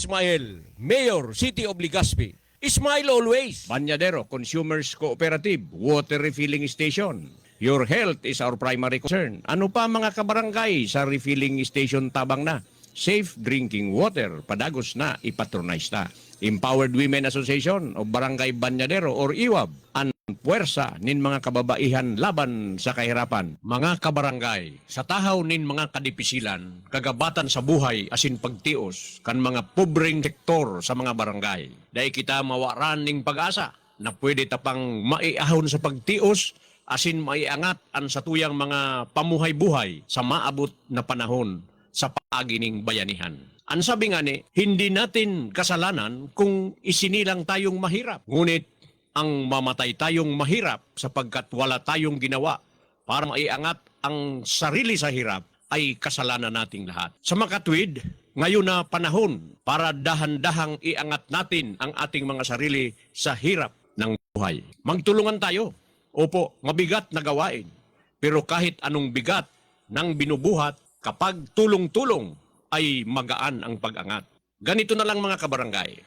Ismael, Mayor, City of Legazpi. Smile always. Banyadero Consumers Cooperative Water Refilling Station. Your health is our primary concern. Ano pa mga kabarangay sa refilling station tabang na? Safe drinking water, padagos na, ipatronize na. Empowered Women Association o Barangay Banyadero or IWAB, ang puwersa nin mga kababaihan laban sa kahirapan. Mga kabarangay, sa tahaw nin mga kadipisilan, kagabatan sa buhay asin pagtios, kan mga pobreng sektor sa mga barangay. Dahil kita mawaran ning pag-asa na pwede tapang maiahon sa pagtios, asin maiangat ang satuyang mga pamuhay-buhay sa maabot na panahon sa paagining bayanihan. Ang sabi nga ni, hindi natin kasalanan kung isinilang tayong mahirap. Ngunit ang mamatay tayong mahirap sapagkat wala tayong ginawa para maiangat ang sarili sa hirap ay kasalanan nating lahat. Sa makatwid, ngayon na panahon para dahan-dahang iangat natin ang ating mga sarili sa hirap ng buhay. Magtulungan tayo. Opo, mabigat na gawain. Pero kahit anong bigat ng binubuhat, kapag tulong-tulong, ay magaan ang pag-angat. Ganito na lang mga kabarangay.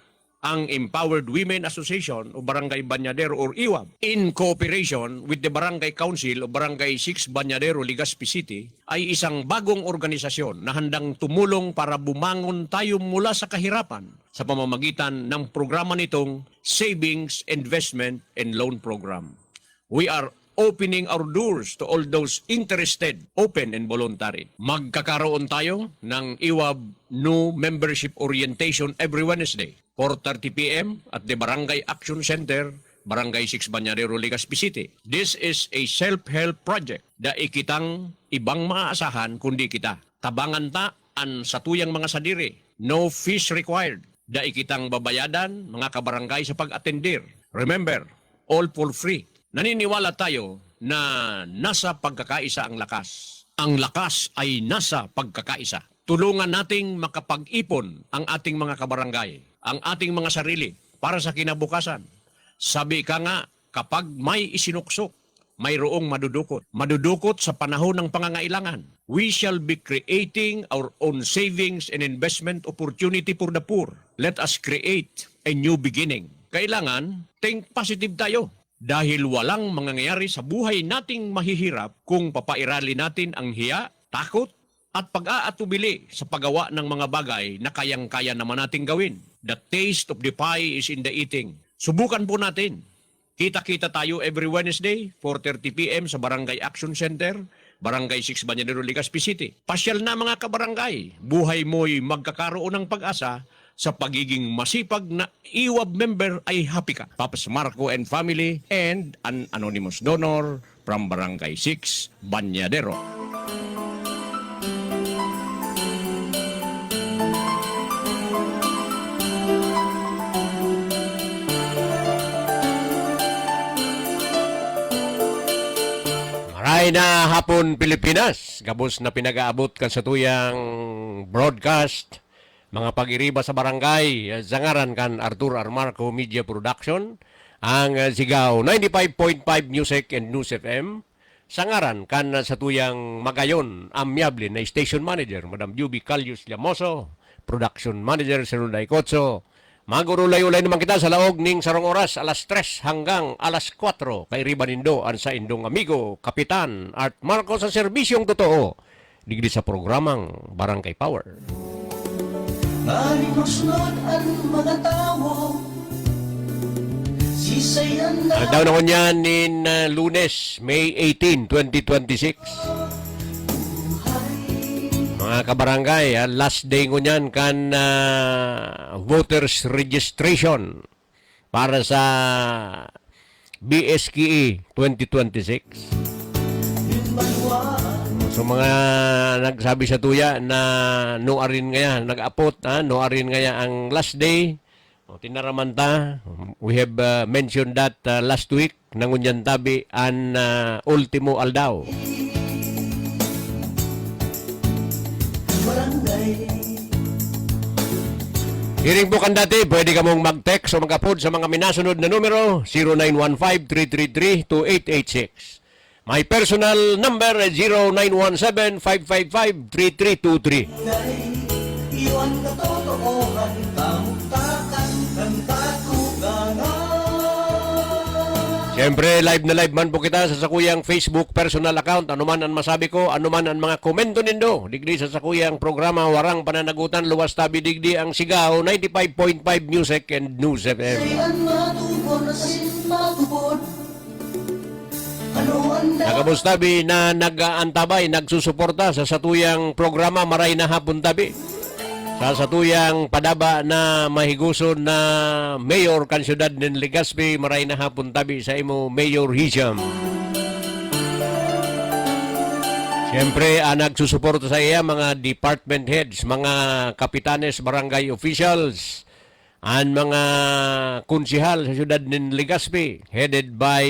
Ang Empowered Women Association o Barangay Banyadero or IWAB, in cooperation with the Barangay Council o Barangay 6 Banyadero, Legazpi City, ay isang bagong organisasyon na handang tumulong para bumangon tayo mula sa kahirapan sa pamamagitan ng programa nitong Savings, Investment, and Loan Program. We are opening our doors to all those interested, open and voluntary. Magkakaroon tayo ng IWAB New Membership Orientation every Wednesday, 4:30 p.m. at the Barangay Action Center, Barangay 6 Banyadero, Legazpi City. This is a self-help project da ikitang ibang maaasahan kundi kita. Tabangan ta an satuyang mga sadiri. No fees required. Da ikitang babayadan mga kabarangay sa pag-atendir. Remember, all for free. Naniniwala tayo na nasa pagkakaisa ang lakas. Ang lakas ay nasa pagkakaisa. Tulungan nating makapag-ipon ang ating mga kabarangay, ang ating mga sarili para sa kinabukasan. Sabi ka nga, kapag may isinuksok, mayroong madudukot. Madudukot sa panahon ng pangangailangan. We shall be creating our own savings and investment opportunity for the poor. Let us create a new beginning. Kailangan, think positive tayo. Dahil walang mangyayari sa buhay nating mahihirap kung papairali natin ang hiya, takot, at pag-aatubili sa paggawa ng mga bagay na kayang-kaya naman nating gawin. The taste of the pie is in the eating. Subukan po natin. Kita-kita tayo every Wednesday, 4:30 p.m. sa Barangay Action Center, Barangay 6 Banyadero, Legazpi City. Pasyal na mga kabarangay. Buhay mo'y magkakaroon ng pag-asa. Sa pagiging masipag na IWAB member ay happy ka. Papas Marco and family and an anonymous donor from Barangay 6, Banyadero. Maray na hapon Pilipinas. Gabos na pinag-aabot kan sa tuyang broadcast. Mga pag-iriba sa barangay, zangaran kan Arthur Armarco Media Production, ang sigaw 95.5 Music and News FM, sangaran kan sa tuyang magayon, amyable na Station Manager, Madam Juby Calius Llamoso, Production Manager, Sir Ruday Cotso. Magurulay-ulay naman kita sa laog ning sarong oras, alas 3 hanggang alas 4, kay Riba Nindo, ang sa indong amigo, Kapitan Art Marcos sa serbisyong totoo, digdi sa programang Barangay Power. Malinusnod ang mga tao, sisayan na. Ang daw naman yan in Lunes, May 18, 2026. Mga kabarangay, last day ko niyan kan voters registration para sa BSKE 2026. So mga nagsabi sa tuya na no arin ngaya, nag-apot, no arin ngaya ang last day. O, tinaraman ta. We have mentioned that last week, nangunyan tabi an ultimo aldao. Hiring po kan dati, pwede ka mong mag-text o mag-upload sa mga minasunod na numero 0915-333-2886. My personal number is 0917-555-3323. kaloohan, kamutakan, ng katugangan. Siyempre, live na live man po kita sa Sakuyang Facebook personal account. Ano man ang masabi ko, ano man ang mga komento nindo. Digdi sa Sakuyang programa, warang pananagutan, luwas tabi digdi ang sigaw, 95.5 Music and News FM. Sayan matubon, asin matubon. Ano ang Nakamustabi na nag-aantabay, nagsusuporta sa satuyang programa Maray na Hapon Tabi. Sa satuyang padaba na mahiguson na Mayor kan Syudad ng Legazpi, Maray na Hapon Tabi sa imo Mayor Hisham. Siyempre, nagsusuporta sa iya mga department heads, mga kapitanes, barangay officials, ang mga konsihal sa Syudad ng Legazpi, headed by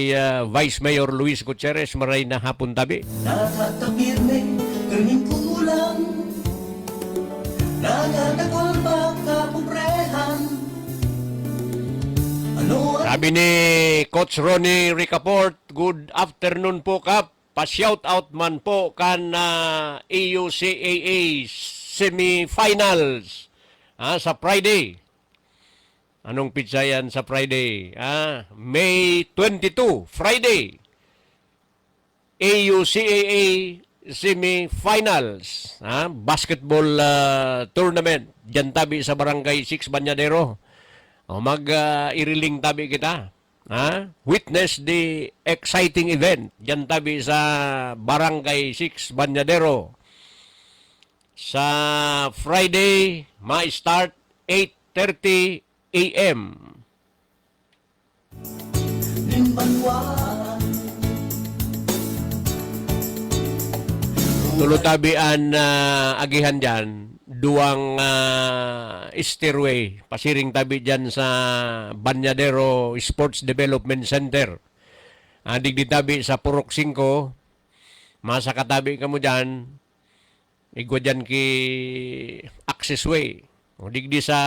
Vice Mayor Luis Gutierrez, Maray na Hapon Tabi. natatapirme, kaning kulang. Nagadagol ba kapubrehan? Ano ang Sabi ni Coach Ronnie Ricaport, good afternoon po Kap. Pa-shout out man po kan AUCAA semifinals sa Friday. Anong pizza yan sa Friday? May 22, Friday. AUCAA semifinals, basketball tournament. Diyan tabi sa Barangay 6 Banyadero. Mag-iriling tabi kita. Witness the exciting event. Diyan tabi sa Barangay 6 Banyadero. Sa Friday, ma-start 8:30 a.m. limbanwaan? Tulutabian agihan dyan, duwang stairway, pasiring tabi dyan sa Banyadero Sports Development Center. Digdi tabi sa Purok 5, masa katabi ka mo dyan, igwa dyan ki access way. O digdi sa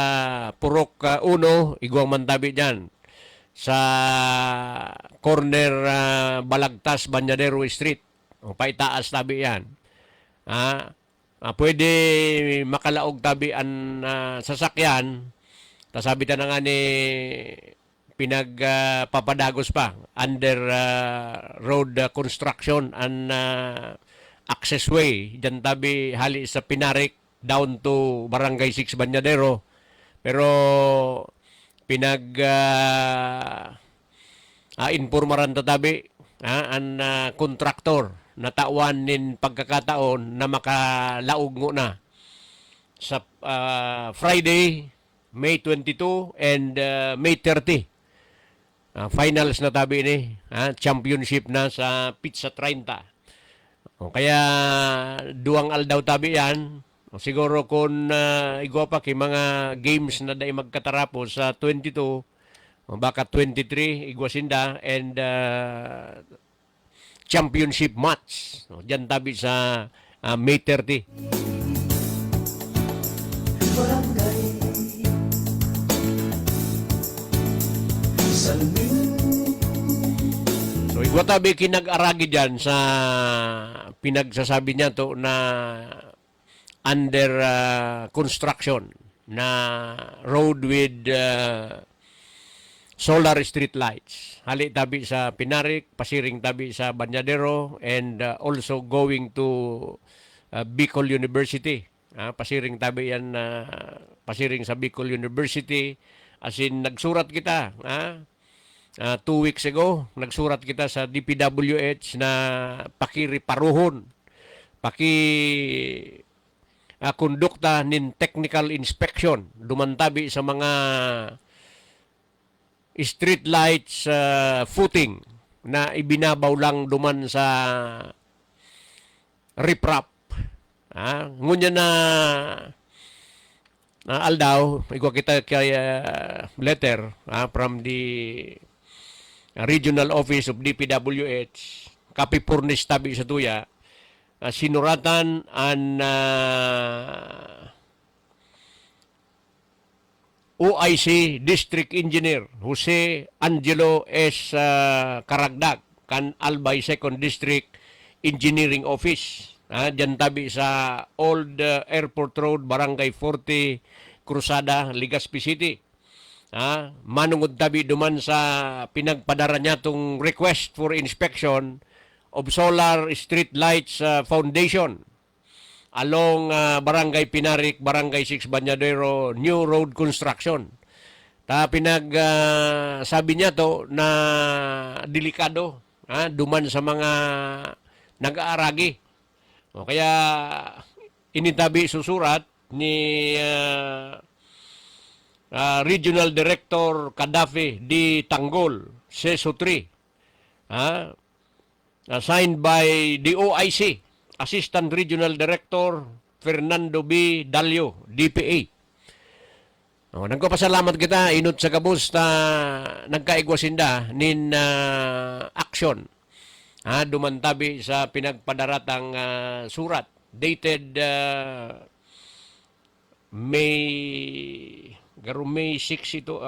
Purok 1, igwang man tabi dyan. Sa corner Balagtas, Banyadero Street, o paitaas tabi yan. Pwede makalaog tabi ang sasakyan. Tasabi ta na nga ni pinagpapadagos pa under road construction and access way. Diyan tabi hali sa Pinarik down to Barangay 6 Banyadero. Pero informaran tatabi ang kontraktor natawan nin pagkakataon na makalaog ngo na sa Friday, May 22 and May 30. Finals na tabi ni, championship na sa Pizza 30. Kaya duwang aldaw tabi yan. Siguro kung igwa pa ki mga games na dahil magkatarapos sa 22, baka 23 igwasinda and championship match. Diyan tabi sa May 30. Barangay Salmin. So igwa tabi kinag-aragi dyan sa pinagsasabi niya to na under construction na road with solar street lights. Hali tabi sa Pinarik, pasiring tabi sa Banyadero, and also going to Bicol University. Pasiring tabi yan, pasiring sa Bicol University. As in, nagsurat kita. 2 weeks ago, nagsurat kita sa DPWH na pakiriparuhon, kondukta nin technical inspection, dumantabi sa mga street lights footing na ibinabaw lang duman sa riprap. Ngunya na aldaw, igwa kita kay letter from the regional office of DPWH, kapipurnis tabi sa tuya, sinuratan an OIC District Engineer Jose Angelo S. Karagdag kan Albay 2nd District Engineering Office. Diyan tabi sa Old Airport Road, Barangay 40, Cruzada, Legazpi City. Manungod tabi duman sa pinagpadara niya tong request for inspection of solar street lights foundation along Barangay Pinarik, Barangay 6 Bañadero, new road construction. Sabi niya to na delikado, duman sa mga nag-aaragi. Kaya initabi susurat ni Regional Director Cadafi di Tanggol, Seso 3, assigned by the OIC, Assistant Regional Director Fernando B. Dalio, DPA. Nagpapasalamat kita, inot sa kabus na nagkaigwasinda nin action. Dumantabi sa pinagpadaratang surat dated May 6 ito,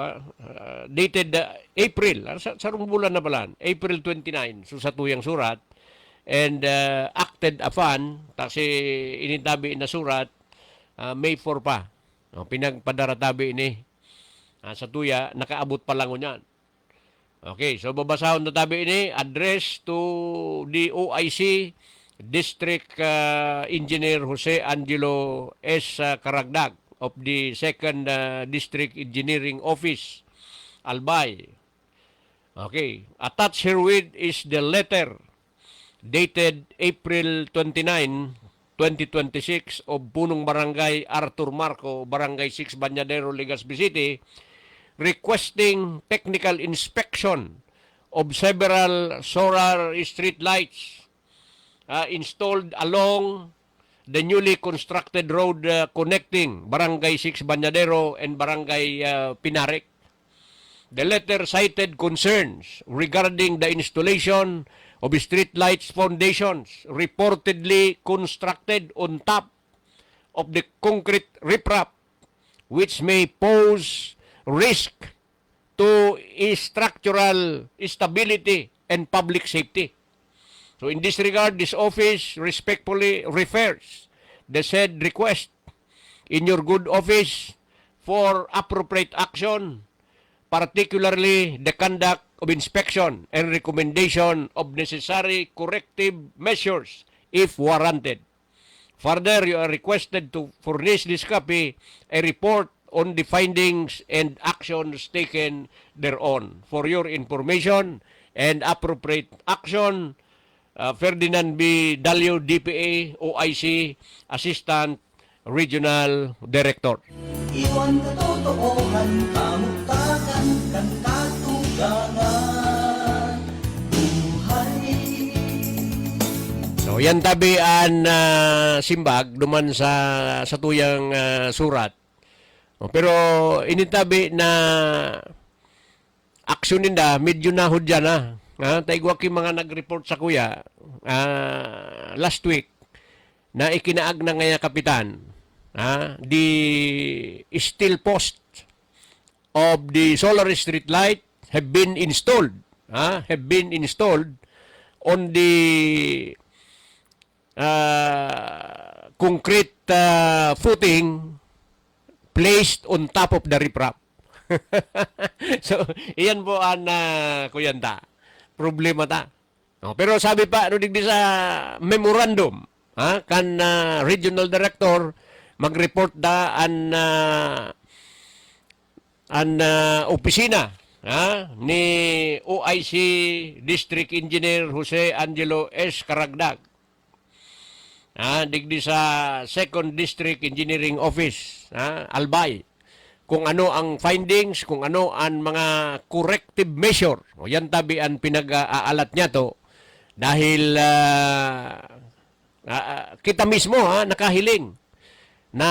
dated April, sarong bulan na balan, April 29, so sa tuyang surat, and acted upon, kasi inintabi na surat, May 4 pa. Pinagpadaratabi ini, sa tuya, nakaabot pa lang yan. Okay, so babasahon na tabi ini, address to the OIC, District Engineer Jose Angelo S. Caragdag, of the 2nd District Engineering Office, Albay. Okay. Attached herewith is the letter dated April 29, 2026 of Punong Barangay Arthur Marco, Barangay 6 Bañadero, Legazpi City, requesting technical inspection of several solar street lights installed along the newly constructed road connecting Barangay 6 Bañadero and Barangay Pinarik. The letter cited concerns regarding the installation of street lights foundations reportedly constructed on top of the concrete riprap, which may pose risk to structural stability and public safety. So in this regard, this office respectfully refers the said request in your good office for appropriate action, particularly the conduct of inspection and recommendation of necessary corrective measures if warranted. Further, you are requested to furnish this copy a report on the findings and actions taken thereon. For your information and appropriate action, Ferdinand B. Dalio, DPA, OIC, Assistant Regional Director. Iwan katotohanan, kamutakan, kan katugangan, buhay. So yan tabian simbag duman sa tuyang surat. Pero initabi na aksyon ninda medyo nahudya na. Taigwa ki mga nag-report sa kuya last week na ikinaag na ngaya kapitan the steel post of the solar street light have been installed on the concrete footing placed on top of the riprap. So iyan po ang kuyanta problema ta. Pero sabi pa digdi sa memorandum kan regional director mag-report da an opisina ni OIC District Engineer Jose Angelo S. Caragdag digdi sa 2nd District Engineering Office Albay, kung ano ang findings, kung ano ang mga corrective measure. O yan tabi ang pinag-aalat niya to dahil kita mismo nakahiling na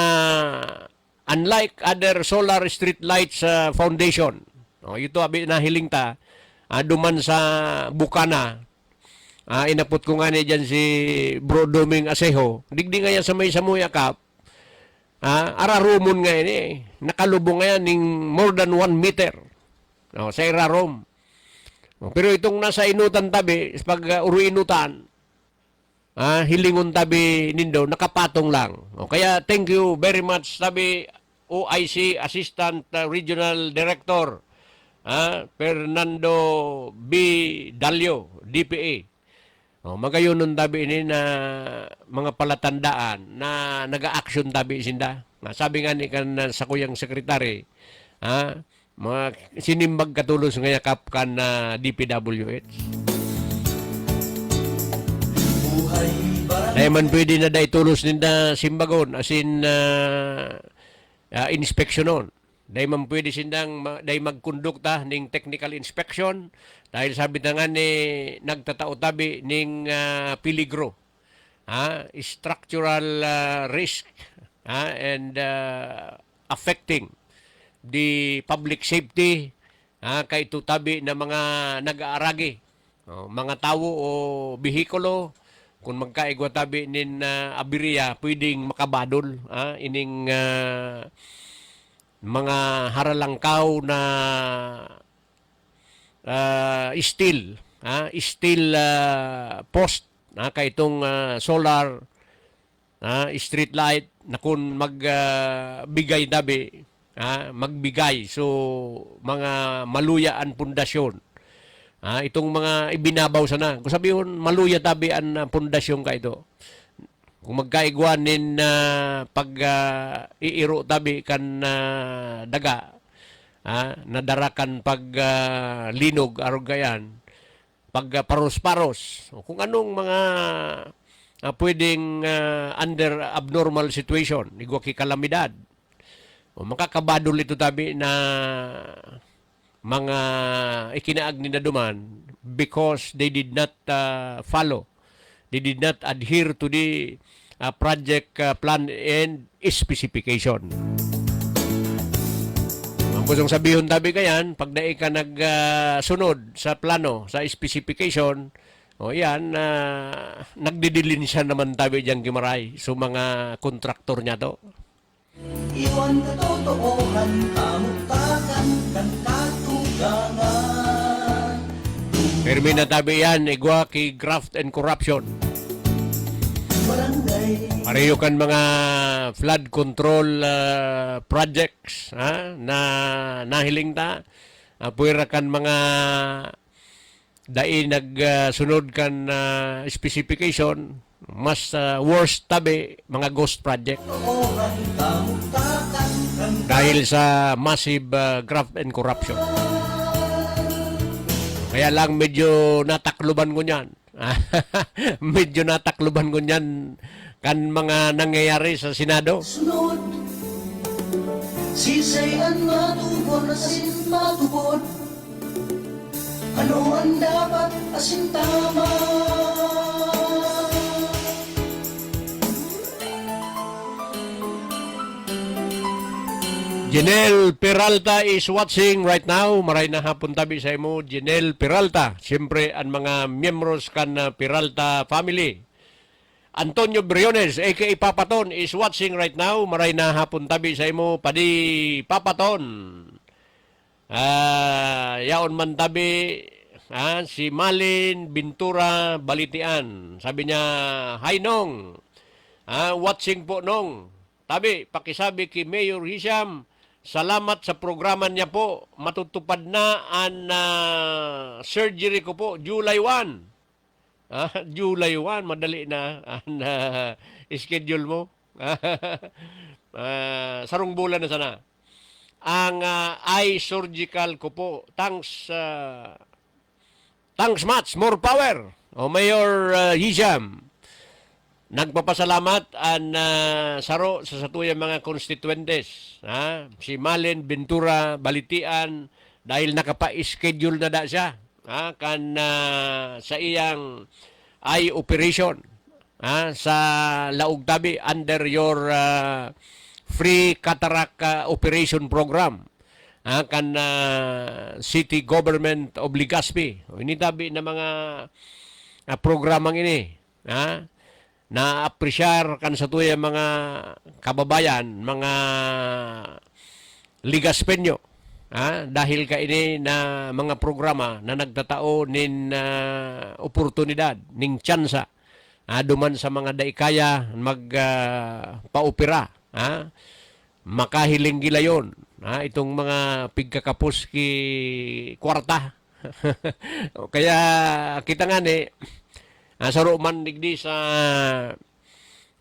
unlike other solar street lights foundation, ito abi nahiling ta duman sa Bukana, inapot ko nga ni dyan si Bro Doming Asejo, digdi nga yan sa may Samuyakap, ararumon nga yan nakalubong nga yan ng more than 1 meter sa irarom. Pero itong nasa inutan tabi, pag uruinutan, hilingon tabi nindo, nakapatong lang. Kaya thank you very much tabi OIC Assistant Regional Director Fernando B. Dalio, DPA. Magayon nun tabi ini na mga palatandaan na naga-action tabi sinda. Sabi nga ni kan sa kuyang sekretary, mga sinimbag katulos nga yakap kan DPWH. Buhay barangay. Dahil man pwede na dahil tulos ninda simbagon as in inspeksyonon. Dahil man pwede sindang dahil magkondukta ning technical inspection dahil sabi na nga ni nagtatao tabi ning peligro, structural risk and affecting the public safety kay tabi na mga nag-aaragi, mga tao o bihikulo. Kung magkaigwa tabi nin abiriya, pwedeng makabadol ining mga haralangkaw na steel post kay itong solar street light na kung magbigay dabi, magbigay so mga maluyaan pundasyon. Itong mga ibinabaw sana. Kung sabihin, maluya tabi ang pundasyon ka ito. Kung magkaigwanin na iiro tabi kan daga, nadarakan linog arog gayan, paros-paros. Kung anong mga pwedeng under abnormal situation, igwaki kalamidad. Makakabadol ito tabi na mga ikinaag ni naduman because they did not follow. They did not adhere to the project plan and specification. Ang gustong sabihin tabi kayan, pag dai ka nagsunod sa plano, sa specification, yan, nagdidilinsya naman tabi diyang gimaray. So mga kontraktor niya to. Iwan katotohanan, kamutakan, kan katugangan. Permi na tabi yan, igwa kay graft and corruption. Barangay. Pareho kan mga flood control projects na nahiling ta. Puwera kan mga dai nagsunod kan specification, mas worst tabi mga ghost project. Totohan, kamutakan, kan Dahil sa massive graft and corruption. Kaya lang medyo natakluban ko niyan. Medyo natakluban ko niyan kan mga nangyayari sa Senado. sunod. Sisayan matubon, asin matubon. Ano ang dapat asin tama? Janelle Peralta is watching right now. Maray na hapon tabi sa imo, Janelle Peralta. Siyempre, ang mga miyembros kan Peralta family. Antonio Briones, a.k.a. Papaton, is watching right now. Maray na hapon tabi sa imo, Padi Papaton. Yaon man tabi, si Malin Bintura Balitian. Sabi niya, hi Nong. Watching po Nong. Tabi, pakisabi kay Mayor Hisham, salamat sa programa niya po. Matutupad na ang surgery ko po, July 1. July 1, madali na ang schedule mo. Sarong bulan na sana. Ang eye surgical ko po, thanks much, more power. Mayor Hisham. Nagpapasalamat ang saro sa satuyang mga constituentes. Si Malen Ventura Balitian dahil nakapa-schedule na da siya kan sa iyang eye operation sa Laog Tabi under your free cataract operation program kan city government of Legazpi. Ini tabi na mga programang ini. Na-appreciate kan sa tuya mga kababayan, mga Ligaspenyo. Dahil ka ini na mga programa na nagtatao nin oportunidad, ning tsansa, duman sa mga daikaya magpaopera. makahiling gilayon. Itong mga pigkakapos ki kwarta. Kaya kita nga ni, saro man digdi sa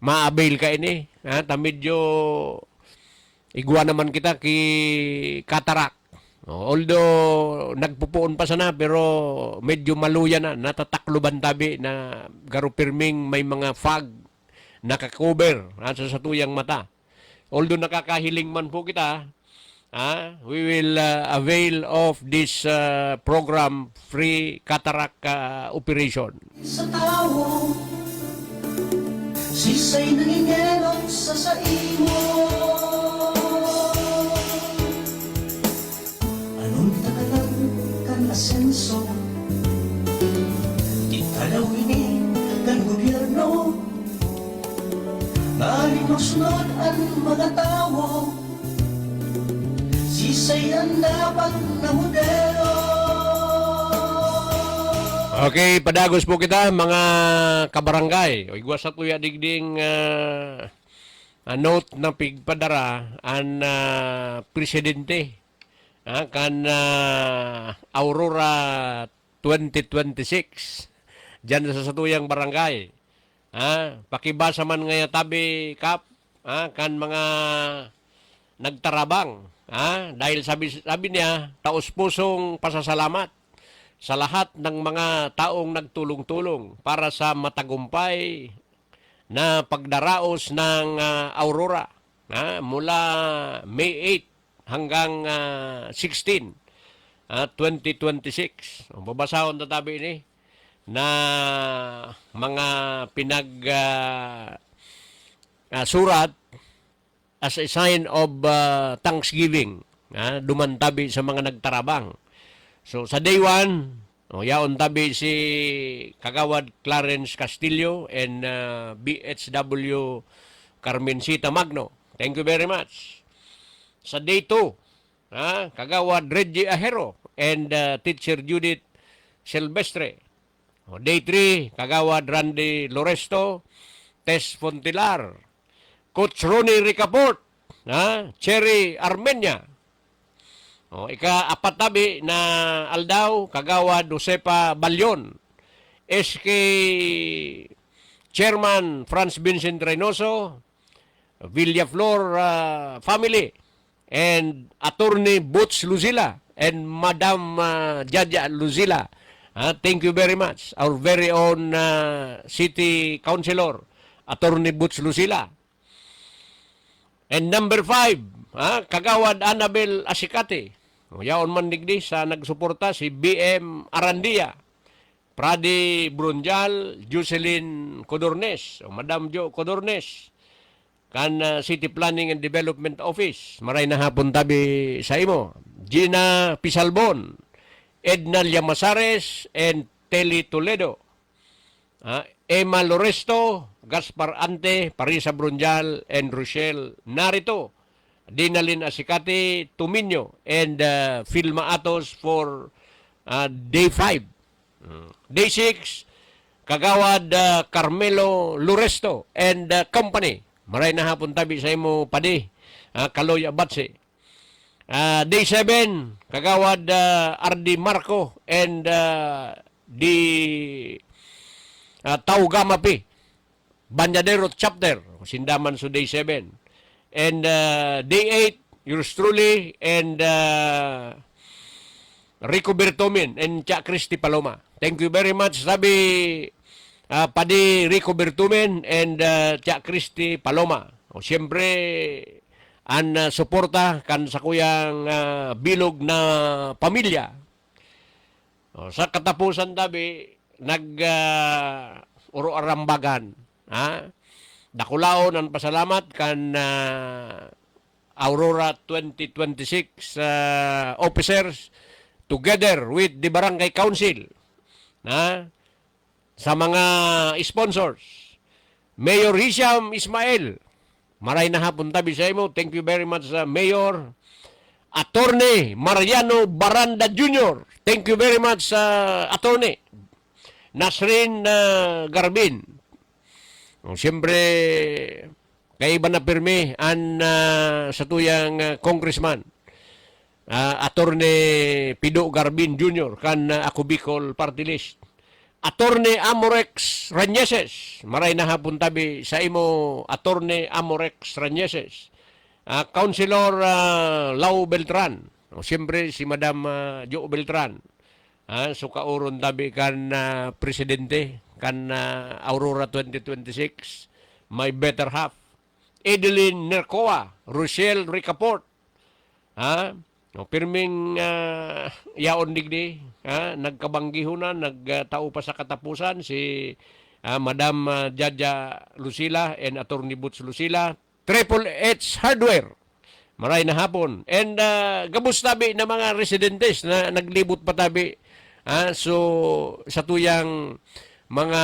ma-avail ka ini. Medyo igwa naman kita ki katarak. Although nagpupuon pa sana pero medyo maluya na, natatakloban tabi na garupirming may mga fog nakakover sa satuyang mata. Although nakakahiling man po kita, we will avail of this program, free cataract operation. Sa tao, sisay nangingelong sa saimo. Anong tagalan kan asenso? Italaw ini kan gobyerno. Ngaling magsunod ang mga tao. Sisay ang dapat na modelo. Okay, padagos po kita mga kabarangay. O igwa sa tuya digding note na pigpadara an presidente kan Aurora 2026 dyan sa satuyang barangay. Pakibasa man ngaya tabi kap kan mga nagtarabang. Dahil sabi niya, taos-pusong pasasalamat sa lahat ng mga taong nagtulong-tulong para sa matagumpay na pagdaraos ng Aurora mula May 8 hanggang 16, 2026. Babasahon na tabi ini na mga surat as a sign of thanksgiving, dumantabi sa mga nagtarabang. So sa day 1, yaon tabi si Kagawad Clarence Castillo and BHW Carmencita Magno. Thank you very much. Sa day 2, Kagawad Reggie Ahero and Teacher Judith Silvestre. Day 3, Kagawad Randy Loresto, Tess Fontilar, Coach Ronnie Ricaport, Cherry Armenia. Ika-apat tabi na aldaw, Kagawad Josepa Balyon, SK Chairman Franz Vincent Reynoso, Villaflor family, and Attorney Butch Luzila, and Madam Jaja Luzila. Thank you very much. Our very own City Councilor, Attorney Butch Luzila. And number 5, Kagawad Annabel Asikate. Yaon man digdi sa nagsuporta si BM Arandia, Pradi Brunjal, Jocelyn Codornes, Madam Jo Codornes, kan City Planning and Development Office. Maray na hapon tabi sa imo. Gina Pisalbon, Edna Llamazares, and Telly Toledo. Emma Loresto, Gaspar Ante, Parisa Brunjal, and Rochelle Narito. Dinalin Asikate, Tuminyo, and Filma Atos for day 5. Day 6, Kagawad Carmelo Loresto and company. Maray na hapon tabi sa imo padi, Kaloy Abatse. Day 7, Kagawad Ardi Marco and di Taugamapi, Banyadero Chapter, Sindaman so day 7. And day 8, yours truly, and Rico Bertomin and Cha Cristi Paloma. Thank you very much. Sabi padi Rico Bertumen and Cha Cristi Paloma. Siyempre, ang suporta kan sa kuyang bilog na pamilya. Sa katapusan tabi, uro-arambagan. Dakulaon ang pasalamat kan Aurora 2026 officers together with the Barangay Council. Sa mga sponsors, Mayor Hisham Ismail, maray na hapon tabi sa imo. Thank you very much, Mayor. Attorney Mariano Baranda Jr. Thank you very much, Attorney Nasrin Garbin. Siyempre, kay iba na pirmi an sa tuyang congressman Attorney Pido Garbin Jr. kan Ako Bicol Party List. Attorney Amorex Rañeses. Maray na hapon tabi sa imo Attorney Amorex Rañeses. Councilor Lau Beltran. O, siyempre si Madam Jo Beltran. Sukauron tabi kan presidente kan Aurora 2026. My better half. Edeline Nercoa, Rochelle Ricaport. No, pirming yaon digdi, nagkabanggiho na, nagtao pa sa katapusan si Madam Jaja Lucila and Attorney Boots Lucila. Triple H Hardware. Maray na hapon. And gabos tabi na mga residentes na naglibot pa tabi. So sa tuyang mga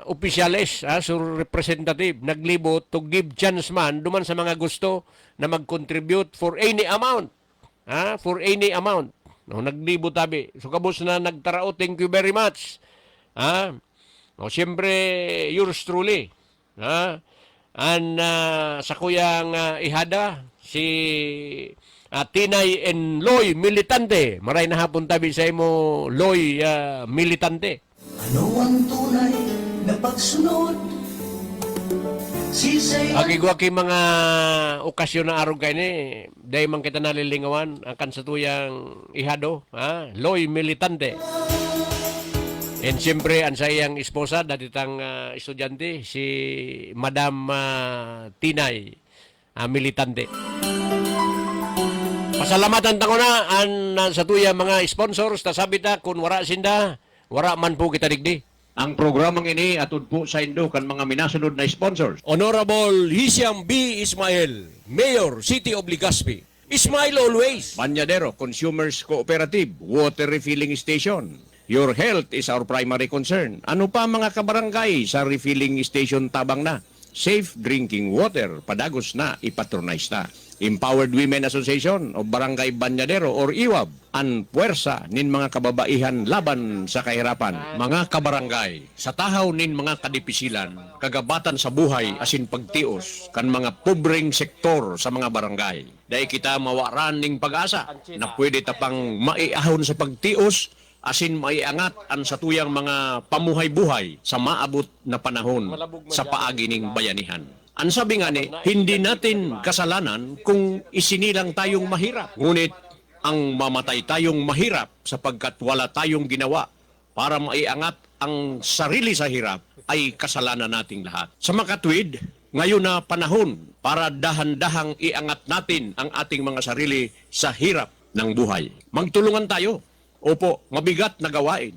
opisyales, so representative, naglibot to give chance man duman sa mga gusto na mag-contribute for any amount. For any amount. No, naglibot tabi. So kabos na nagtarao, thank you very much. No, siyempre, yours truly. And sa kuyang ihada, si Tinay and Loy Militante. Maray na hapon tabi sa imo Loy Militante. Ano ang tunay na pagsunod? Aki mga okasyon na araw kayo ni, dahil man kita nalilingawan, ang kansatuyang ihado, Loy Militante. And siyempre, ang sayang esposa, datitang estudyante, si Madam Tinay Militante. Pasalamatan tango na ang sa tuyang mga sponsors, tasabi ta, kung wara sinda, wara man po kita digdi. Ang programang ini atod po sa Indo kan mga minasunod na sponsors. Honorable Hisham B. Ismail, Mayor, City of Legazpi. Smile always. Banyadero Consumers Cooperative, Water Refilling Station. Your health is our primary concern. Ano pa mga kabarangay sa refilling station tabang na? Safe drinking water, padagos na, ipatronize na. Empowered Women Association of Barangay Banyadero or IWAB, ang puwersa nin mga kababaihan laban sa kahirapan. Mga kabarangay, sa tahaw nin mga kadipisilan, kagabatan sa buhay asin pagtios, kan mga pobreng sektor sa mga barangay. Dahil kita mawaran ning pag-asa na pwede tapang maiahon sa pagtios, asin maiangat ang satuyang mga pamuhay-buhay sa maabot na panahon sa paagi ning bayanihan. Ang sabi nga ni, hindi natin kasalanan kung isinilang tayong mahirap. Ngunit ang mamatay tayong mahirap sapagkat wala tayong ginawa para maiangat ang sarili sa hirap ay kasalanan nating lahat. Sa makatwid, ngayon na panahon para dahan-dahang iangat natin ang ating mga sarili sa hirap ng buhay. Magtulungan tayo. Opo, mabigat na gawain.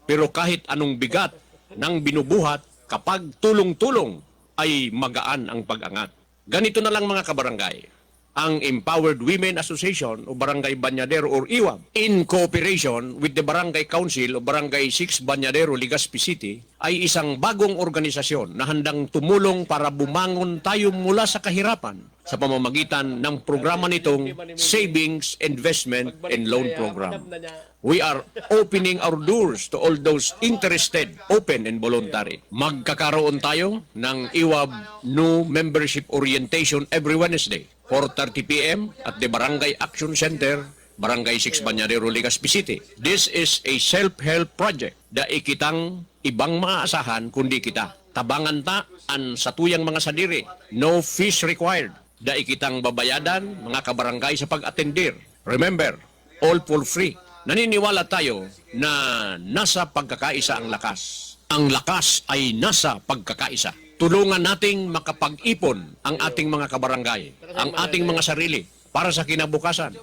Pero kahit anong bigat ng binubuhat, kapag tulong-tulong, ay magaan ang pag-angat. Ganito na lang mga kabarangay. Ang Empowered Women Association o Barangay Banyadero or IWAB, in cooperation with the Barangay Council o Barangay 6 Banyadero, Legazpi City, ay isang bagong organisasyon na handang tumulong para bumangon tayo mula sa kahirapan sa pamamagitan ng programa nitong Savings, Investment, and Loan Program. We are opening our doors to all those interested, open and voluntary. Magkakaroon tayo ng IWAB New Membership Orientation every Wednesday, 4:30 p.m. at the Barangay Action Center, Barangay 6 Banyadero, Legazpi City. This is a self-help project da ikitang ibang maaasahan kundi kita. Tabangan ta an satuyang mga sadiri. No fees required. Da ikitang babayadan mga kabarangay sa pag-atendir. Remember, all for free. Naniniwala tayo na nasa pagkakaisa ang lakas. Ang lakas ay nasa pagkakaisa. Tulungan nating makapag-ipon ang ating mga kabarangay, ang ating mga sarili para sa kinabukasan.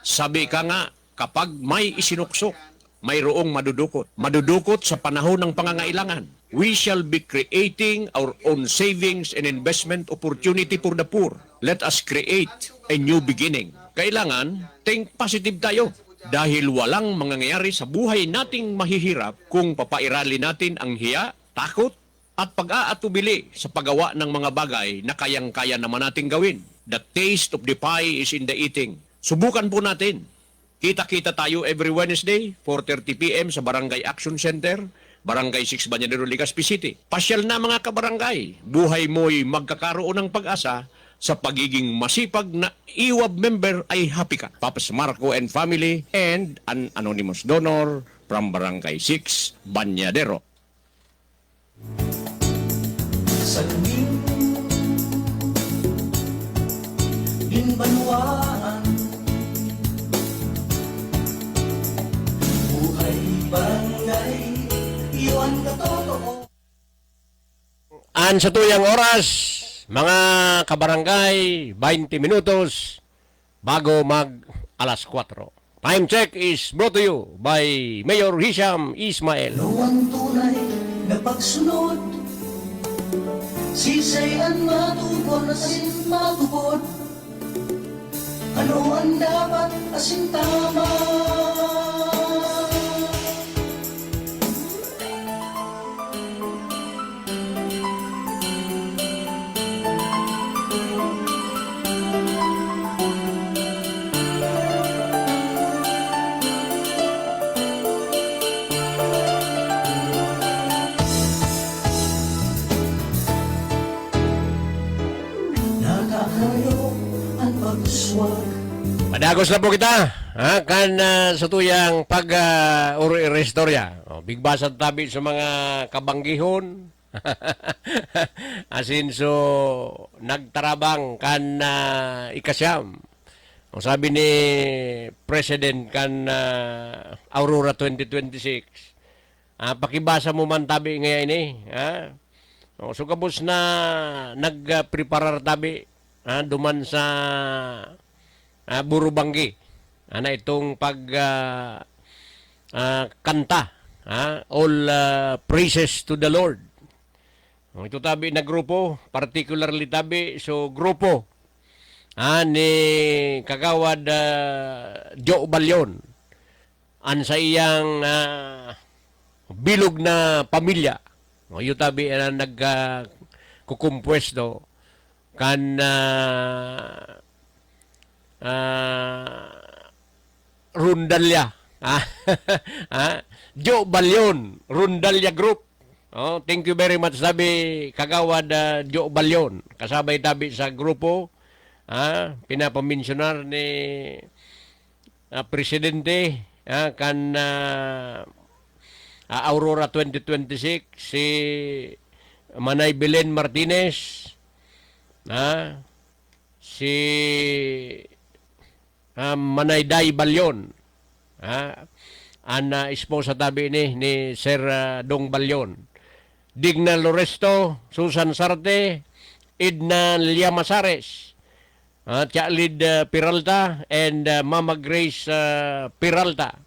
Sabi ka nga, kapag may isinuksok, mayroong madudukot. Madudukot sa panahon ng pangangailangan. We shall be creating our own savings and investment opportunity for the poor. Let us create a new beginning. Kailangan, think positive tayo. Dahil walang mangyayari sa buhay nating mahihirap kung papairali natin ang hiya, takot, at pag-aatubili sa paggawa ng mga bagay na kayang-kaya naman nating gawin. The taste of the pie is in the eating. Subukan po natin. Kita-kita tayo every Wednesday, 4:30 p.m. sa Barangay Action Center, Barangay 6 Bañadero, Legazpi City. Pasyal na mga kabarangay, buhay mo'y magkakaroon ng pag-asa sa pagiging masipag na IWAB member ay happy ka. Papas Marco and family and an anonymous donor from Barangay 6 Bañadero. Sa luming binbanwaan, buhay barangay, iwan ka totoo. An sa tuyang oras, mga kabarangay, 20 minutos bago mag alas 4. Time check is brought to you by Mayor Hisham Ismail. Ano ang tunay na pagsunod? Sisayan matupon asin matupod. Ano ang dapat asin tama? Nakakayo ang pagsuswag. Padagos na po kita, kan sa tuyang pag-restorya. Bigbasa tabi sa mga kabanggihon. Asin so nagtarabang kan ikasyam. Ang sabi ni President kan Aurora 2026, pakibasa mo man tabi ngayon so kapos na nagpreparar tabi duman sa Burubanggi. Na itong kanta, all praises to the Lord. Ito tabi na grupo, particularly tabi so grupo ni Kagawad Joe Balyon. An sa iyang bilog na pamilya. Ito tabi na nagkukumpwesto kan Rundalya. Joe Balyon, Rundalya Group. Thank you very much sabi Kagawad Joe Balyon. Kasabay tabi sa grupo pinapamensionar ni Presidente kan Aurora 2026 si Manay Belen Martinez, si Manay Day Balyon, esposa tabi ni Sir Dong Balyon, Digna Loresto, Susan Sarte, Edna Llamasares, Chalid Peralta, and Mama Grace Peralta.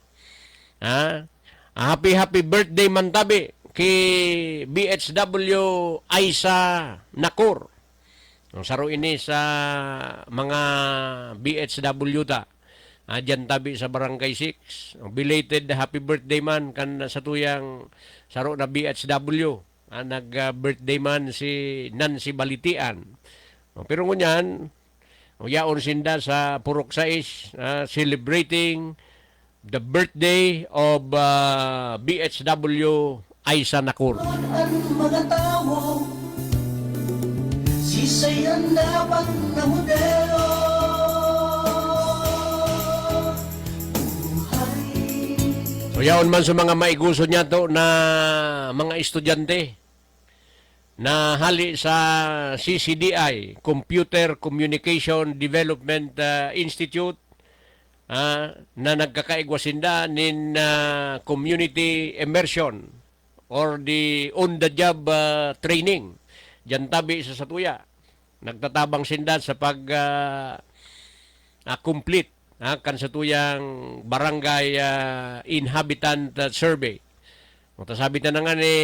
Happy birthday man tabi kay BHW Aisa Nakur. Saro ini sa mga BHW ta. Diyan tabi sa Barangay 6. Belated happy birthday man kan sa tuyang saro na BHW. Nag-birthday man si Nancy Balitian. Pero ngunyan, yaon sinda sa Purok 6 celebrating the birthday of BHW Aisa Nakur. Ang mga tao, sisayan dapat na modelo. Buhay. So yaon man sa mga maiguso niya to na mga estudyante na hali sa CCDI, Computer Communication Development Institute, na nagkakaigwasinda nin community immersion or the on-the-job training. Diyan tabi sa Satuya. Nagtatabang sinda sa complete kan Satuyang barangay inhabitant survey. Sabi na nga ni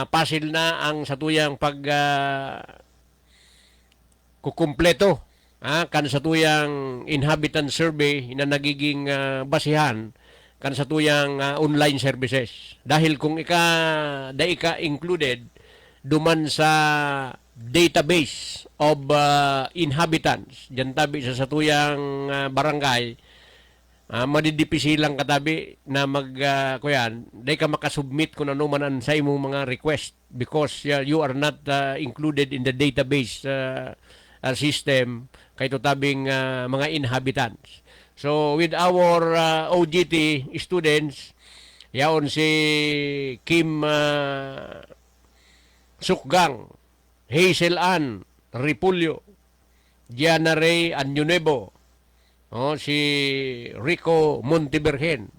pasil na ang Satuyang kukumpleto kan Satuyang inhabitant survey na nagiging basihan kan Satuyang online services. Dahil kung ika included duman sa database of inhabitants diyan tabi sa Satuyang barangay, madidipisilang katabi na kuyan, day ka makasubmit kung ano man ang sa imong mga request because you are not included in the database system kay tabing mga inhabitants. So with our OGT students, yaon si Kim Sukgang, Hazel Ann Ripulyo, Gianna Ray Anyunebo, si Rico Montebergen.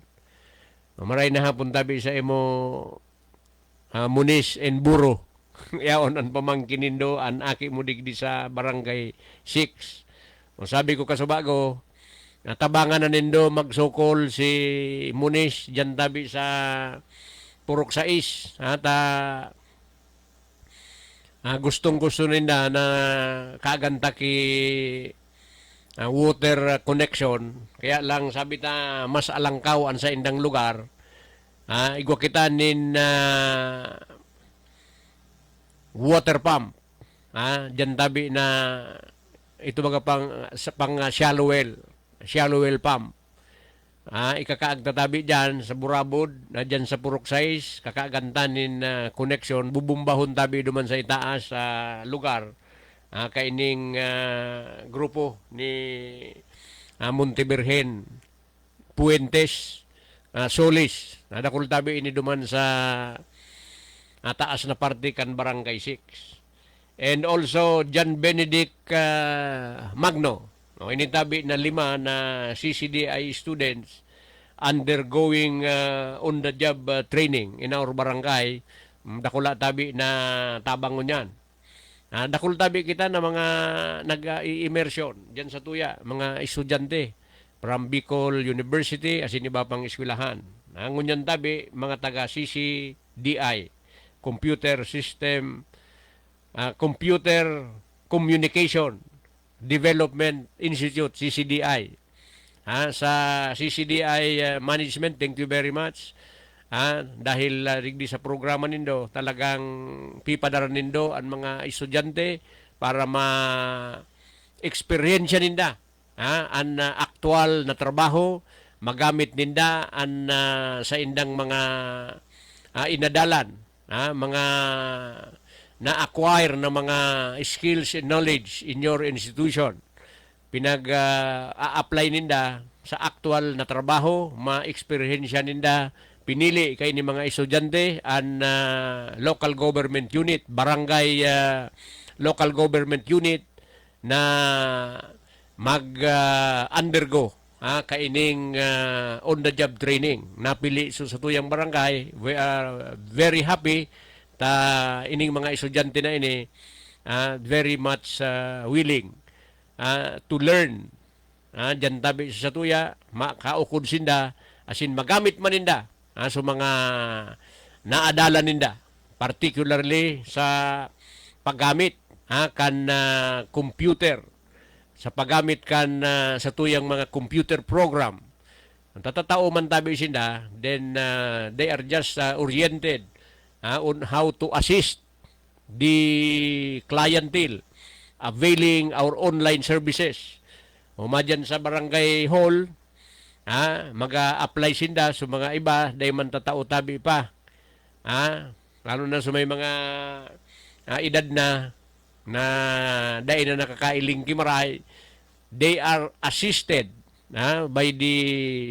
Maray na hapon tabi sa imo Munis and Buro. Yaon ang pamangkin nindo an aki mo digdi sa barangay 6. Sabi ko kasubago, natabangan na nindo magsukol si Munis dyan tabi sa Purok 6. Gustong-gusto ninda na kaganta ki water connection. Kaya lang sabi ta mas alangkaw an sa indang lugar. Igwa kita nin water pump. Diyan tabi na ito mga pang shallow well pump. Ikakaag tatabi dyan sa Burabod, dyan sa Purok 6, kakagantanin connection, bubumbahon tabi duman sa itaas sa lugar. Kaining grupo ni Montebergen, Puentes, Solis. Nadakul tabi ini duman sa taas na parte kan Barangay 6. And also John Benedict Magno. Ini tabi na 5 na CCDI students undergoing on-the-job training in our barangay. Dakula tabi na tabangon yan. Dakul tabi kita na mga nag-i-immersion dyan sa tuya, mga estudyante from Bicol University asin iba pang eskwelahan. Ngunyan tabi mga taga CCDI, Computer System, Computer Communication Development Institute, CCDI. Sa CCDI Management, thank you very much. Dahil rigdi sa programa nindo, talagang pipadaran nindo ang mga estudyante para ma-experiensya ninda ang aktual na trabaho, magamit ninda ang sa indang mga inadalan, mga na-acquire na mga skills and knowledge in your institution. Pinag-a-apply ninda sa aktual na trabaho, ma-experiensya ninda, pinili kay ni mga estudyante ang local government unit, barangay local government unit na mag-undergo kaining on-the-job training. Napili sa tuyang barangay. We are very happy ining mga estudyante na ini very much willing to learn. Diyan tabi sa tuya, makaukod sinda, asin magamit maninda sa mga naadalan ninda, particularly sa paggamit kan computer, sa paggamit kan sa tuyang mga computer program. Ang tatatao man tabi sinda, then they are just oriented on how to assist the clientele availing our online services. Umadyan sa barangay hall, mag-a-apply sinda sa mga iba, dahil man tatao tabi pa. Lalo na sa may mga edad na dahil na nakakailing kimaray, they are assisted by the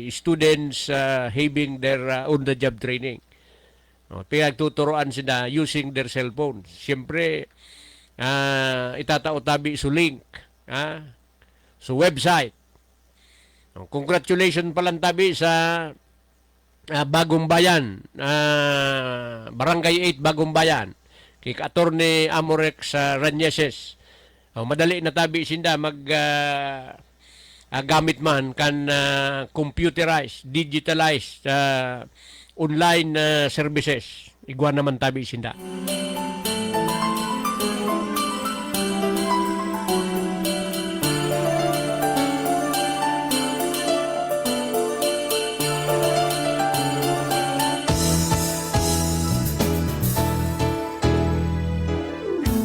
students having their on-the-job training. Pinagtuturoan sila using their cellphones. Siyempre, itatao tabi sa link, sa website. Congratulations palang tabi sa Bagong Bayan, Barangay 8 Bagong Bayan, kay Attorney Amorex Ranyeses. Madali na tabi sinda gamit man kan computerized, digitalized online services. Igwa naman tabi sinda.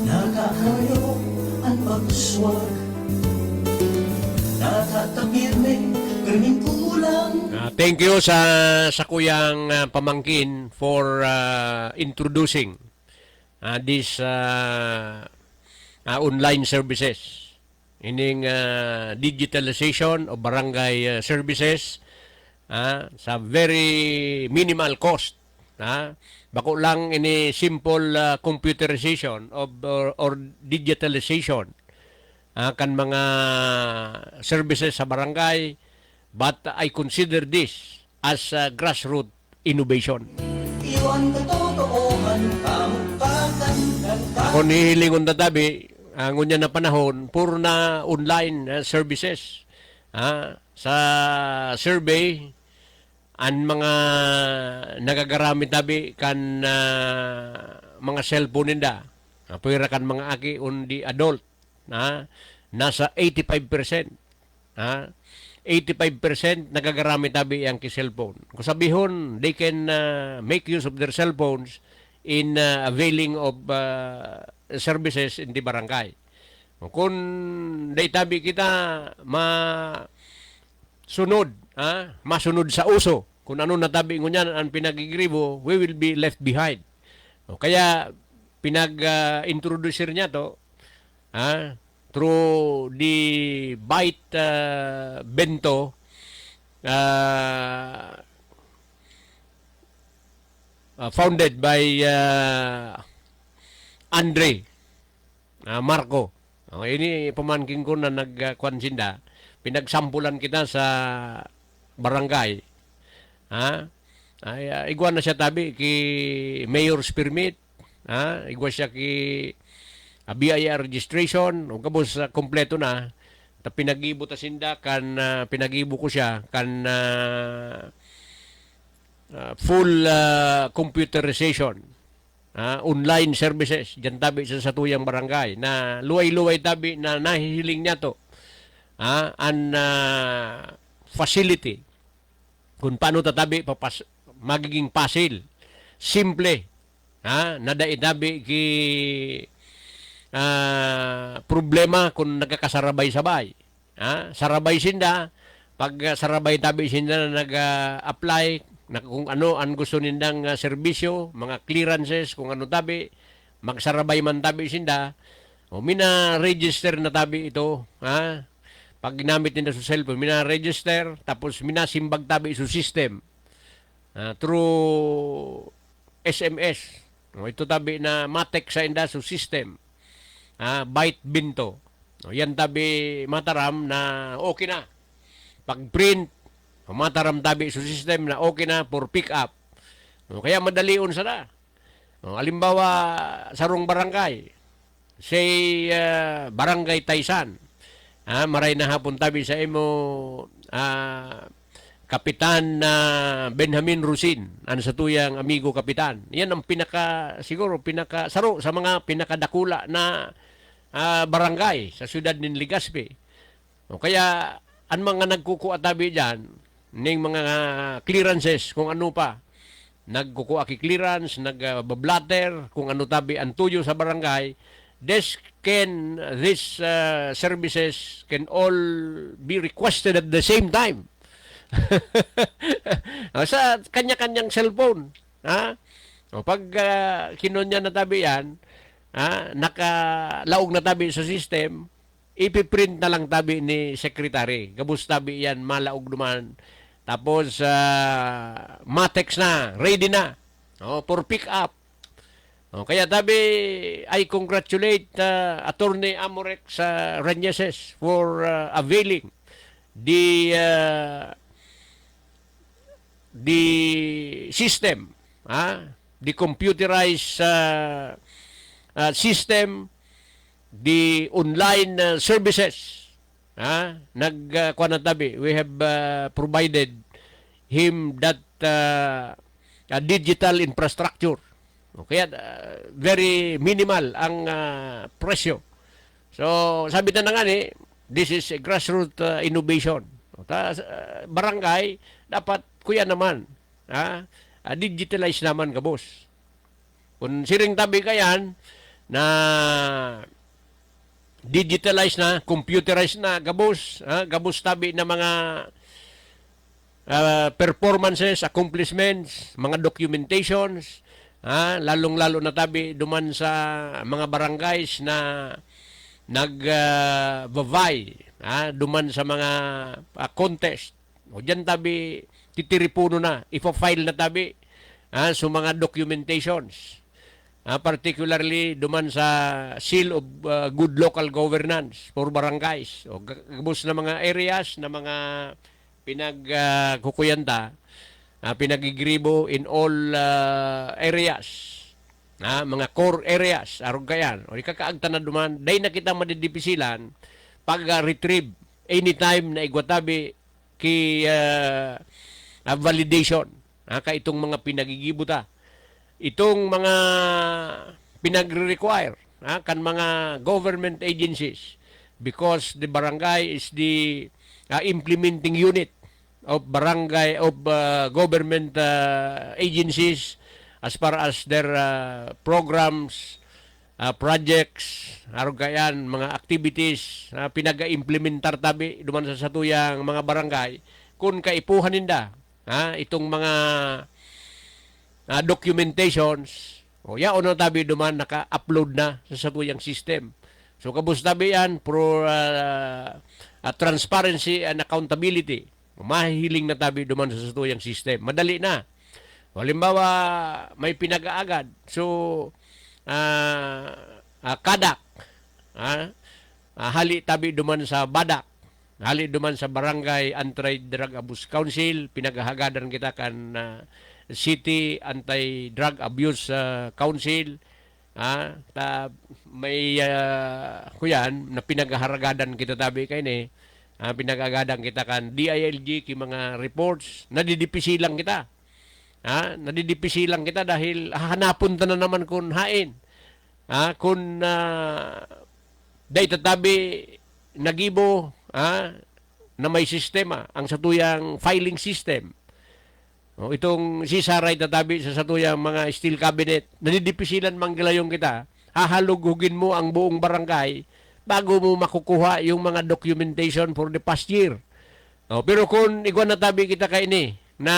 Nakakayo ang pagswag, nakatapirme, perming kulang Thank you sa kuyang pamangkin for introducing this online services. Ining digitalization of barangay services sa very minimal cost. Bako lang ini simple computerization of or digitalization kan mga services sa barangay, but I consider this as grassroots innovation. Iwan katotohanan, kamukatan ng Ako nihilingon na tabi, ngunya na panahon, puro na online services. Sa survey, ang mga nagagamit tabi kan mga cellphone ninda, pwera kan mga aki undi adult, nasa 85%. 85% nagagamit tabi ang cellphone. Kung sabihon, they can make use of their cell phones in availing of services in the barangay. Kung day tabi kita masunod sa uso, kung ano natabi ngunyan ang pinagigribo, we will be left behind. Kaya pinag-introduce niya to through the Byte Bento founded by Andre Marco. Ini pamangkin ko na nagkwansinda. Pinagsampulan kita sa barangay. Igwa na siya tabi ki Mayor's Permit. Igwa siya ki BIR registration. O kabos kompleto na. Pinagibo ta sinda kan pinagibo ko siya kan full computerization. Online services diyan tabi sa satuyang barangay na luway-luway tabi na nahihiling niya to. An facility kung paano tatabi magiging pasil simple nadaitabi ki problema kung nagkakasarabay-sabay sarabay sinda pag sarabay tabi sinda na nag-apply na kung ano ang gusto nindang serbisyo mga clearances kung ano tabi magsarabay man tabi sinda o mina-register na tabi ito pag ginamit nila sa cellphone, mina-register, tapos minasimbag tabi sa system through SMS. Ito tabi na matek sa inda sa system. Byte Bento. Yan tabi mataram na okay na. Pag print, mataram tabi sa system na okay na for pick up. Kaya madalion sana. Alimbawa, sarong barangay. Say, Barangay Taysan. Maray na hapon tabi sa imo Kapitan Benjamin Rusin, ano sa tuyang amigo kapitan. Yan ang siguro saro sa mga pinakadakula na barangay sa siyudad ng Legazpi. Kaya ang mga nagkukuha tabi dyan, ning mga clearances kung ano pa, nagkukuha ki clearance, nagbablatter, kung ano tabi ang tuyo sa barangay, these services can all be requested at the same time. Sa kanya-kanyang cellphone. Pag kinunya na tabi yan, nakalaog na tabi sa system, ipiprint na lang tabi ni secretary. Gabos tabi yan, malaog duman. Tapos, matex na, ready na. For pick up. Kaya tabi, I congratulate Attorney Amorex Reneses for availing the system, the computerized system, the online services. Tabi, we have provided him that digital infrastructure. Kaya very minimal ang presyo. So sabi na nga ni, this is a grassroots innovation. Barangay dapat kuya naman, digitalize naman kabos. Kung siring tabi kayan na digitalize na, computerized na gabos, gabos tabi na mga performances, accomplishments, mga documentations, lalong-lalo na tabi duman sa mga barangays na nag-vavay, duman sa mga contest. O dyan tabi, titiripuno na, ipa-file na tabi sa mga documentations. Particularly duman sa seal of good local governance for barangays. O gabos na mga areas na mga pinagkukuyanta, pinagigribo in all areas. Mga core areas, arog kayan. O ikakaagta na duman, day na kita madidipisilan pag-retrieve anytime na igwatabi ki validation. Ka itong mga pinagigibuta. Itong mga pinagre-require kan mga government agencies because the barangay is the implementing unit of barangay of government agencies as far as their programs, projects, arog kayan, mga activities na pinag-implementar tabi duman sa satuyang mga barangay kung kaipuhan ninda itong mga documentations o yaon na tabi duman naka-upload na sa satuyang system. So kabus tabi yan pro transparency and accountability. Mahihiling na tabi duman sa satuyang system. Madali na. Halimbawa, may pinag-aagad. So, kadak. Hali tabi duman sa badak. Hali duman sa Barangay Anti-Drug Abuse Council. Pinag-ahagadan kita kan City Anti-Drug Abuse Council. May kuyan na pinag-aharagadan kita tabi kay ni. Pinag-agadan kita kan DILG ki mga reports. Nadidipisi lang kita. Nadidipisi lang kita dahil hahanapon ta na naman kung hain. Kung day tatabi nagibo na may sistema ang satuyang filing system. Itong sisaray tatabi sa satuyang mga steel cabinet, nadidipisilan manggilayong kita. Hahalugugin mo ang buong barangay bago mo makukuha yung mga documentation for the past year. Pero kung igwan na tabi kita kay ini na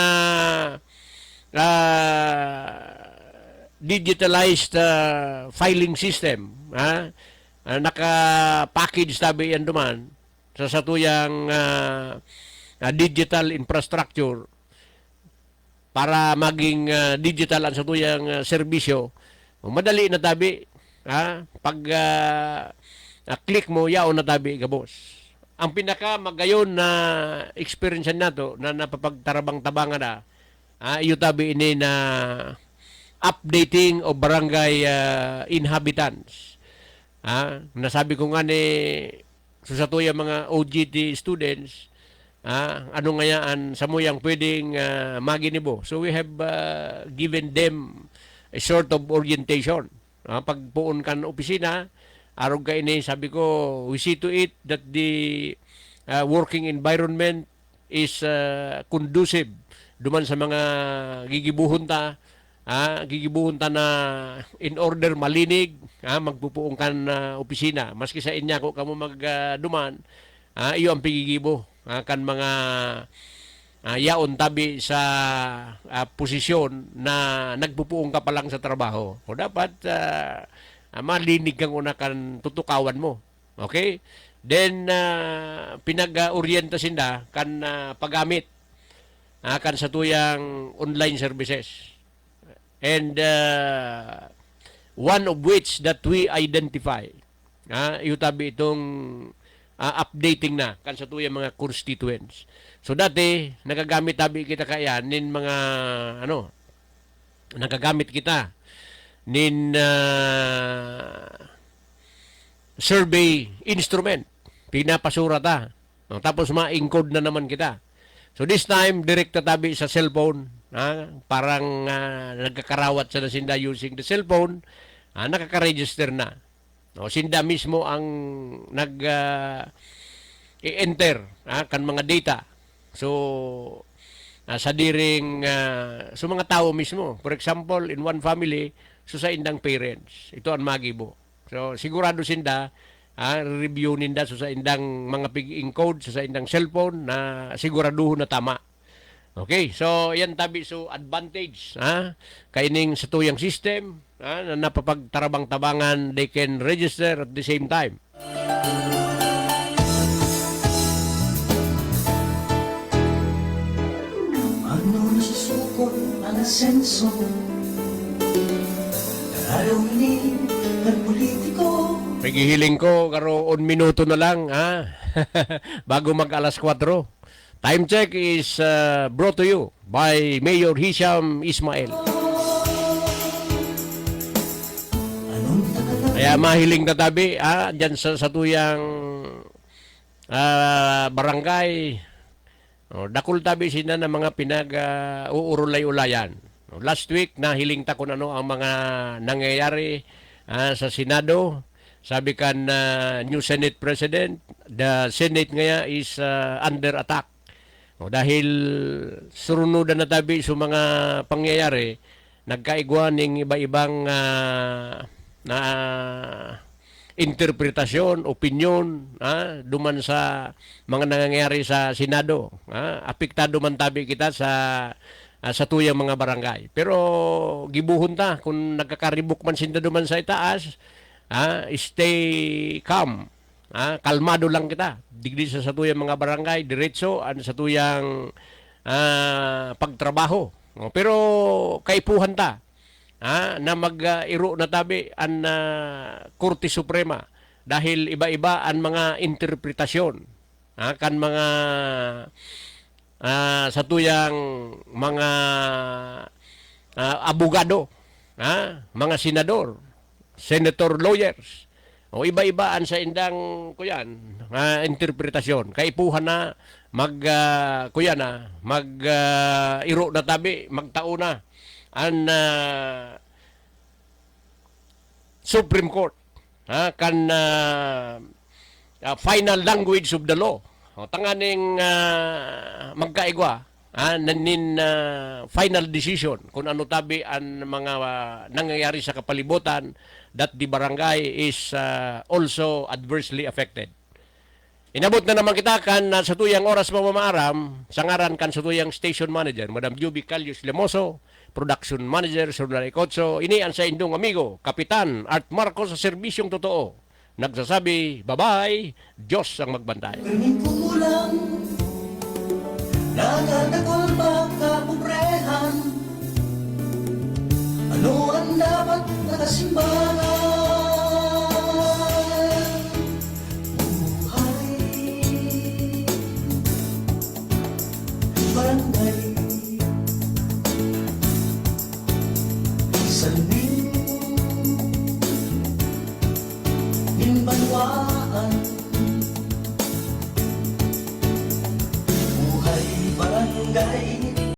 digitalized filing system, naka-package tabi yan duman sa satuyang digital infrastructure para maging digital ang satuyang serbisyo. Madali na tabi, pag click mo, yaon na tabi, gabos. Ang pinaka magayon na experience nato na napapagtarabang-tabangan na, iyo tabi ini na updating of barangay inhabitants. Nasabi ko nga ni sa tuya mga OGT students, ano ngayaan sa muyang pwedeng maginibo. So we have given them a sort of orientation. Pagpuon kan opisina, arog ka ini, sabi ko, we see to it that the working environment is conducive duman sa mga gigibuhon ta na in order malinig, magpupuong kan opisina. Maski sa inya ko kamo magduman, iyo ang pigigibo kan mga yaon tabi sa posisyon na nagpupuong ka pa lang sa trabaho. O dapat malinig kang una kan tutukawan mo. Okay? Then, pinag-orienta sinda kan paggamit kan sa tuyang online services. And one of which that we identify, tabi itong updating na kan sa tuyang mga constituents. So dati, nagagamit tabi kita kaya nin mga, nagagamit kita nin survey instrument. Pinapasura ta. Tapos ma-encode na naman kita. So this time, direct tabi sa cellphone. Parang nagkakarawat sa sinda using the cellphone. Nakaka-register na. Sinda mismo ang nag-enter kan mga data. So, sa diring, so mga tao mismo. For example, in one family, so sa indang parents. Ito ang magibo. So, sigurado sinda, review ninda so sa indang mga pig-encode so sa indang cellphone na siguraduho na tama. Okay, so yan tabi so advantage kaining sa tuyang system na napapagtarabang-tabangan, they can register at the same time. Ano nasusukot ang asenso? Araw ni nagpolitiko. Pagihiling ko karo 1 minuto na lang bago mag alas 4. Time check is brought to you by Mayor Hisham Ismail. Anong takatapos? Kaya mahiling na tabi dyan sa tuyang barangay. Dakul tabi sina ng mga uurulay-ulayan. Last week nahiling ta kung ano ang mga nangyayari sa Senado. Sabi kan new Senate President, the Senate ngayon is under attack. Dahil surunudan na tabi sa mga pangyayari, nagkaigwa ng iba-ibang na interpretasyon, opinion, duman sa mga nangyayari sa Senado. Apektado man tabi kita sa tuyang mga barangay. Pero gibuhon ta kung nagkakaribok man sinda duman sa itaas, stay calm. Kalmado lang kita. Digdi sa tuyang mga barangay, diretso sa tuyang pagtrabaho. Pero kaipuhan ta na mag-iro na tabi ang Korte Suprema dahil iba-iba ang mga interpretasyon kan mga sa tuyang mga abogado, mga senador, senator, lawyers, o iba-ibaan sa indang kuyan interpretasyon. Kaipuhan na iro na tabi, magtao na ang Supreme Court kan final language of the law. Tanganing magkaigwa nanin final decision kung ano tabi ang mga nangyayari sa kapalibutan that the barangay is also adversely affected. Inabot na naman kita kan sa tuyang oras mamamaaram, sangaran kan sa tuyang station manager, Madam Juby Calius Lemoso, production manager, Sonali Cotso, ini ang sa indong amigo, Kapitan Art Marcos sa serbisyong totoo. Nagsasabi, bye-bye, Diyos ang magbantay. Pagming kumulang, nagdadakol ba kapubrehan? Ano ang dapat nakasimbangan? Buhay, barangay, salmin, nimbanwaan. Buhay barangay